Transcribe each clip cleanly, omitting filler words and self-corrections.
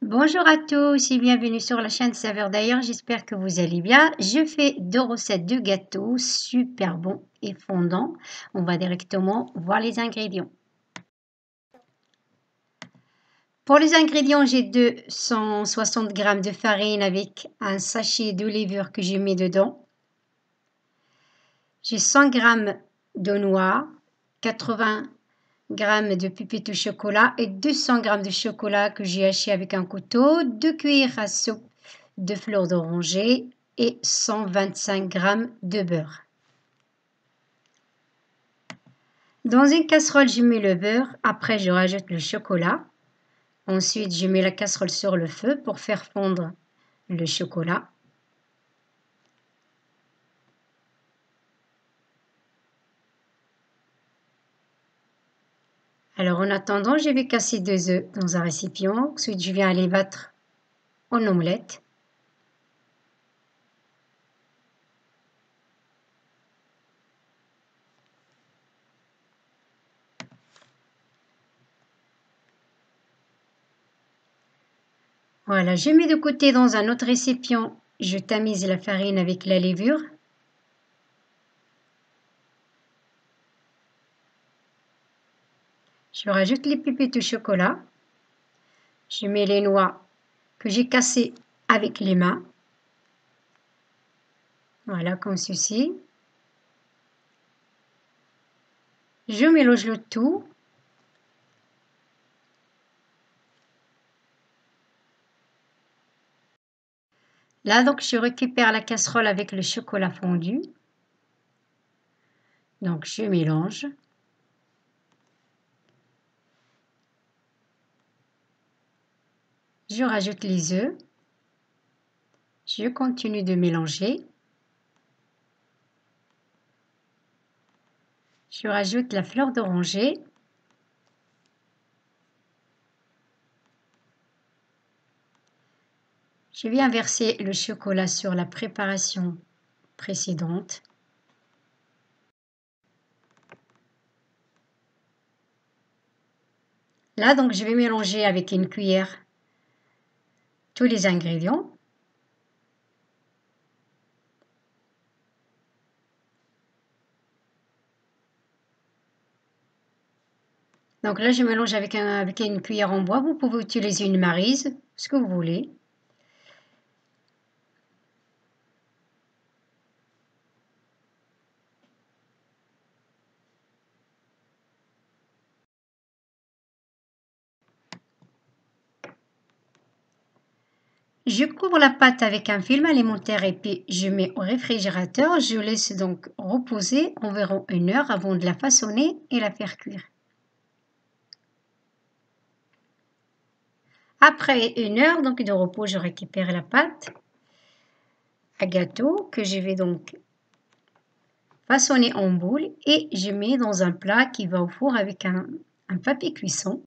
Bonjour à tous et bienvenue sur la chaîne Saveurs d'ailleurs, j'espère que vous allez bien. Je fais deux recettes de gâteaux super bons et fondants. On va directement voir les ingrédients. Pour les ingrédients, j'ai 260 g de farine avec un sachet de levure que j'ai mis dedans. J'ai 100 g de noix, 80 g de pépites au chocolat et 200 g de chocolat que j'ai haché avec un couteau, 2 cuillères à soupe de fleurs d'oranger et 125 g de beurre. Dans une casserole, je mets le beurre, après je rajoute le chocolat. Ensuite, je mets la casserole sur le feu pour faire fondre le chocolat. Alors en attendant, je vais casser 2 œufs dans un récipient. Ensuite, je viens les battre en omelette. Voilà, je mets de côté dans un autre récipient. Je tamise la farine avec la levure. Je rajoute les pépites au chocolat. Je mets les noix que j'ai cassées avec les mains. Voilà, comme ceci. Je mélange le tout. Là, donc, je récupère la casserole avec le chocolat fondu. Donc, je mélange. Je rajoute les œufs. Je continue de mélanger. Je rajoute la fleur d'oranger. Je viens verser le chocolat sur la préparation précédente. Là, donc, je vais mélanger avec une cuillère tous les ingrédients. Donc là, je mélange avec une cuillère en bois. Vous pouvez utiliser une maryse, ce que vous voulez. Je couvre la pâte avec un film alimentaire et puis je mets au réfrigérateur. Je laisse donc reposer environ 1 heure avant de la façonner et la faire cuire. Après 1 heure donc de repos, je récupère la pâte à gâteau que je vais donc façonner en boule et je mets dans un plat qui va au four avec un papier cuisson.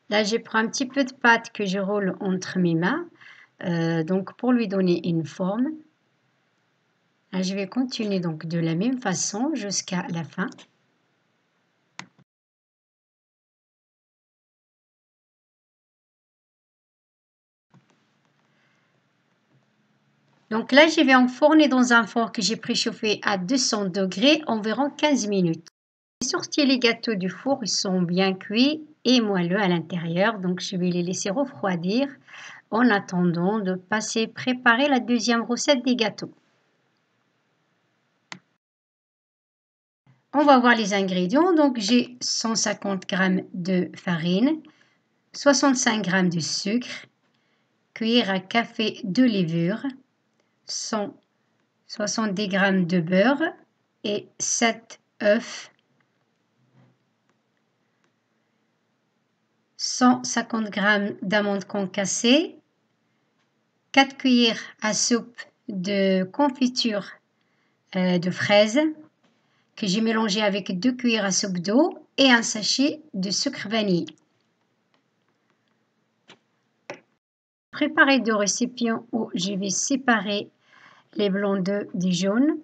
Là, je prends un petit peu de pâte que je roule entre mes mains, donc pour lui donner une forme. Là, je vais continuer donc de la même façon jusqu'à la fin. Donc là, je vais enfourner dans un four que j'ai préchauffé à 200 degrés environ 15 minutes. J'ai sorti les gâteaux du four, ils sont bien cuits et moelleux à l'intérieur, donc je vais les laisser refroidir en attendant de préparer la deuxième recette des gâteaux. On va voir les ingrédients. Donc j'ai 150 g de farine, 65 g de sucre, cuillère à café de levure, 170 g de beurre et 7 œufs, 150 g d'amandes concassées, 4 cuillères à soupe de confiture de fraises que j'ai mélangé avec 2 cuillères à soupe d'eau et un sachet de sucre vanille. Préparer 2 récipients où je vais séparer les blancs d'œufs des jaunes.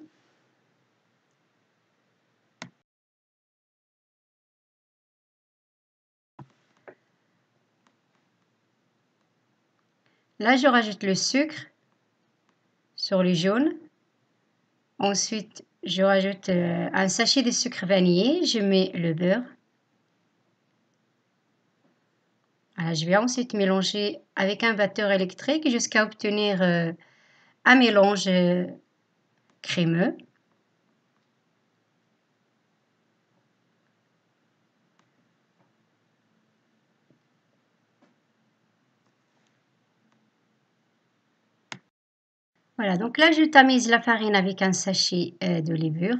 Là, je rajoute le sucre sur le jaune. Ensuite, je rajoute un sachet de sucre vanillé. Je mets le beurre. Voilà, je vais ensuite mélanger avec un batteur électrique jusqu'à obtenir un mélange crémeux. Voilà, donc là, je tamise la farine avec un sachet de levure.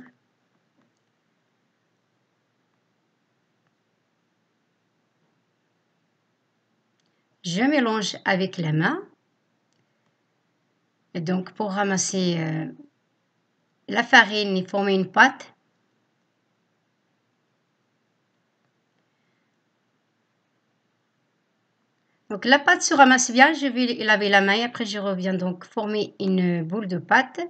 Je mélange avec la main. Et donc, pour ramasser la farine et former une pâte. Donc, la pâte se ramasse bien. Je vais laver la main et après, je reviens donc former une boule de pâte.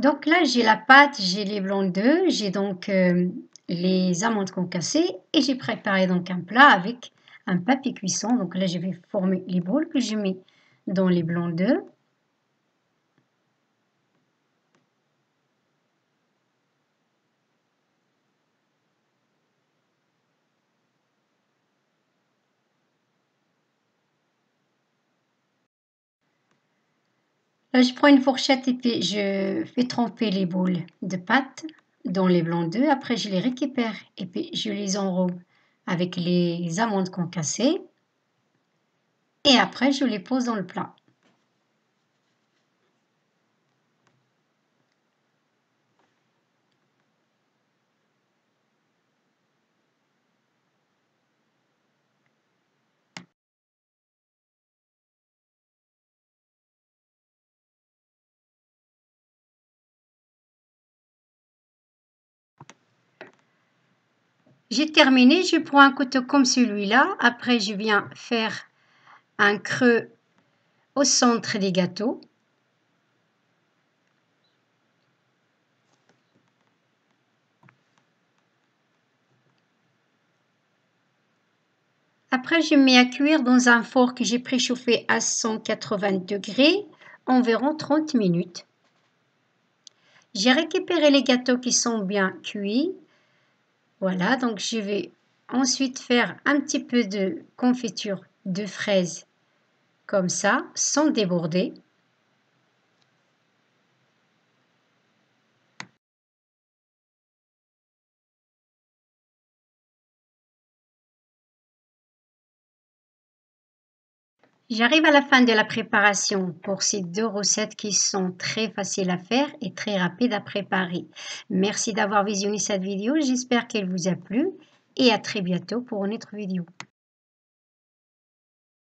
Donc là, j'ai la pâte, j'ai les blancs d'œufs, j'ai donc les amandes concassées et j'ai préparé donc un plat avec un papier cuisson. Donc là, je vais former les boules que je mets dans les blancs d'œufs. Là, je prends une fourchette et puis je fais tremper les boules de pâte dans les blancs d'œufs. Après, je les récupère et puis je les enrobe avec les amandes concassées. Et après, je les pose dans le plat. J'ai terminé, je prends un couteau comme celui-là. Après, je viens faire un creux au centre des gâteaux. Après, je mets à cuire dans un four que j'ai préchauffé à 180 degrés, environ 30 minutes. J'ai récupéré les gâteaux qui sont bien cuits. Voilà, donc je vais ensuite faire un petit peu de confiture de fraises comme ça, sans déborder. J'arrive à la fin de la préparation pour ces deux recettes qui sont très faciles à faire et très rapides à préparer. Merci d'avoir visionné cette vidéo, j'espère qu'elle vous a plu et à très bientôt pour une autre vidéo.